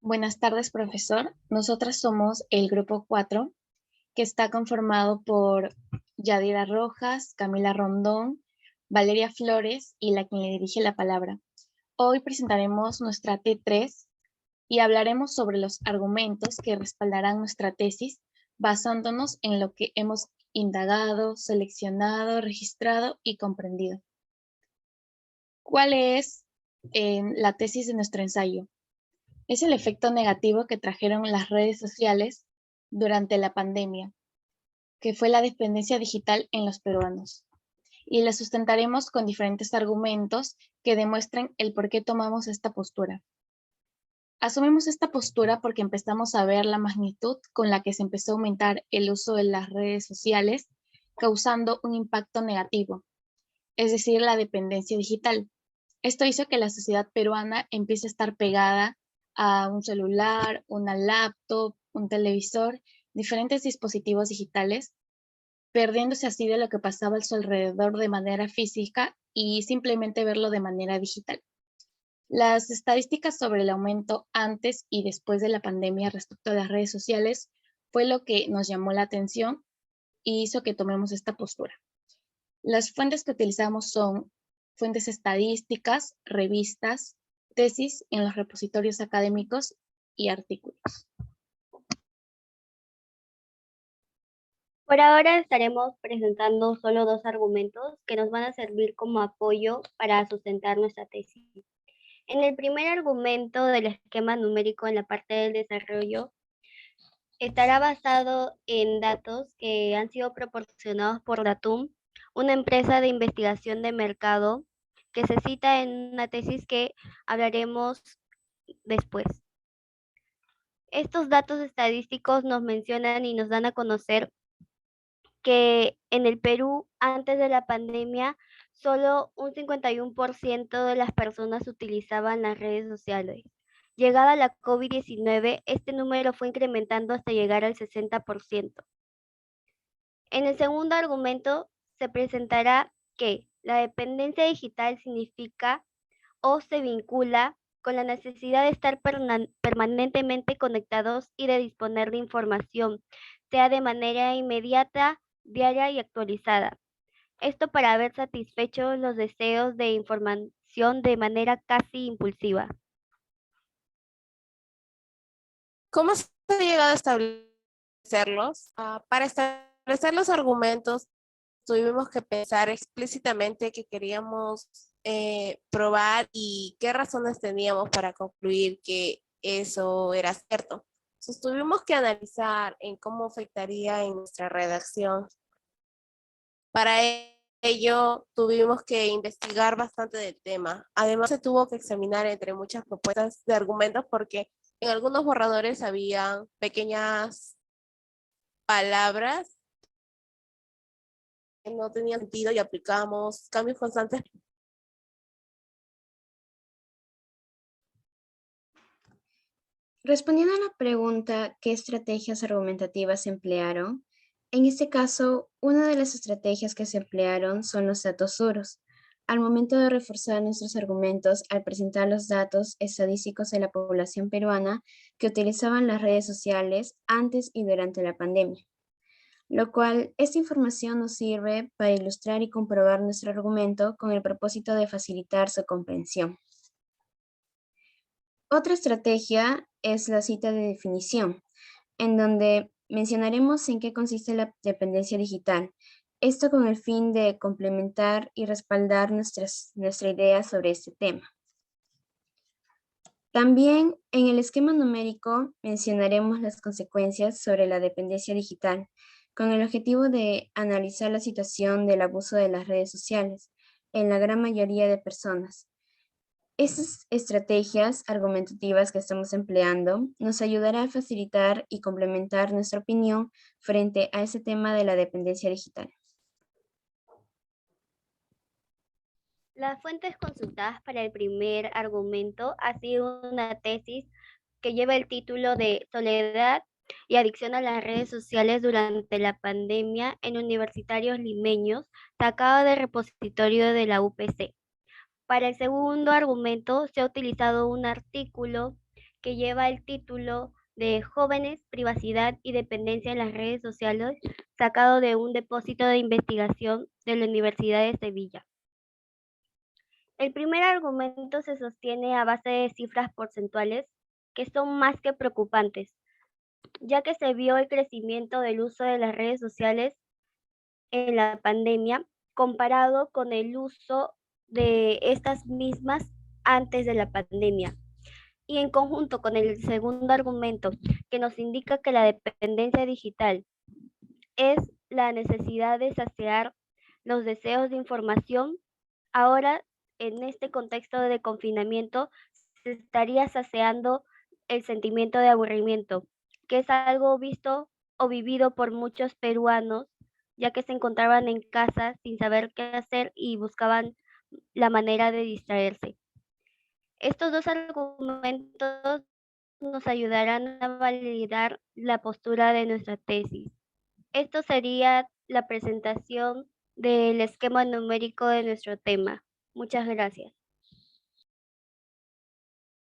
Buenas tardes, profesor. Nosotras somos el grupo 4, que está conformado por Yadira Rojas, Camila Rondón, Valeria Flores y la quien le dirige la palabra. Hoy presentaremos nuestra T3 y hablaremos sobre los argumentos que respaldarán nuestra tesis basándonos en lo que hemos indagado, seleccionado, registrado y comprendido. ¿Cuál es la tesis de nuestro ensayo? Es el efecto negativo que trajeron las redes sociales durante la pandemia, que fue la dependencia digital en los peruanos. Y la sustentaremos con diferentes argumentos que demuestren el por qué tomamos esta postura. Asumimos esta postura porque empezamos a ver la magnitud con la que se empezó a aumentar el uso de las redes sociales, causando un impacto negativo, es decir, la dependencia digital. Esto hizo que la sociedad peruana empiece a estar pegada a un celular, una laptop, un televisor, diferentes dispositivos digitales, perdiéndose así de lo que pasaba a su alrededor de manera física y simplemente verlo de manera digital. Las estadísticas sobre el aumento antes y después de la pandemia respecto a las redes sociales fue lo que nos llamó la atención y hizo que tomemos esta postura. Las fuentes que utilizamos son fuentes estadísticas, revistas, tesis en los repositorios académicos y artículos. Por ahora estaremos presentando solo dos argumentos que nos van a servir como apoyo para sustentar nuestra tesis. En el primer argumento del esquema numérico en la parte del desarrollo, estará basado en datos que han sido proporcionados por Datum, una empresa de investigación de mercado que se cita en una tesis que hablaremos después. Estos datos estadísticos nos mencionan y nos dan a conocer que en el Perú, antes de la pandemia, solo un 51% de las personas utilizaban las redes sociales. Llegada la COVID-19, este número fue incrementando hasta llegar al 60%. En el segundo argumento se presentará que la dependencia digital significa o se vincula con la necesidad de estar permanentemente conectados y de disponer de información, sea de manera inmediata, diaria y actualizada. Esto para haber satisfecho los deseos de información de manera casi impulsiva. ¿Cómo se ha llegado a establecerlos? Para establecer los argumentos, tuvimos que pensar explícitamente que queríamos probar y qué razones teníamos para concluir que eso era cierto. Entonces, tuvimos que analizar en cómo afectaría en nuestra redacción. Para ello, tuvimos que investigar bastante del tema. Además, se tuvo que examinar entre muchas propuestas de argumentos porque en algunos borradores había pequeñas palabras que no tenían sentido y aplicábamos cambios constantes. Respondiendo a la pregunta ¿qué estrategias argumentativas se emplearon? En este caso, una de las estrategias que se emplearon son los datos duros. Al momento de reforzar nuestros argumentos al presentar los datos estadísticos de la población peruana que utilizaban las redes sociales antes y durante la pandemia, lo cual esta información nos sirve para ilustrar y comprobar nuestro argumento con el propósito de facilitar su comprensión. Otra estrategia es la cita de definición, en donde mencionaremos en qué consiste la dependencia digital. Esto con el fin de complementar y respaldar nuestra idea sobre este tema. También en el esquema numérico mencionaremos las consecuencias sobre la dependencia digital, con el objetivo de analizar la situación del abuso de las redes sociales en la gran mayoría de personas. Estas estrategias argumentativas que estamos empleando nos ayudará a facilitar y complementar nuestra opinión frente a ese tema de la dependencia digital. Las fuentes consultadas para el primer argumento ha sido una tesis que lleva el título de Soledad y adicción a las redes sociales durante la pandemia en universitarios limeños, sacado del repositorio de la UPC. Para el segundo argumento se ha utilizado un artículo que lleva el título de Jóvenes, Privacidad y Dependencia en las Redes Sociales, sacado de un depósito de investigación de la Universidad de Sevilla. El primer argumento se sostiene a base de cifras porcentuales que son más que preocupantes, ya que se vio el crecimiento del uso de las redes sociales en la pandemia comparado con el uso de estas mismas antes de la pandemia. Y en conjunto con el segundo argumento, que nos indica que la dependencia digital es la necesidad de saciar los deseos de información, ahora en este contexto de confinamiento se estaría saciando el sentimiento de aburrimiento, que es algo visto o vivido por muchos peruanos, ya que se encontraban en casa sin saber qué hacer y buscaban la manera de distraerse. Estos dos argumentos nos ayudarán a validar la postura de nuestra tesis. Esto sería la presentación del esquema numérico de nuestro tema. Muchas gracias.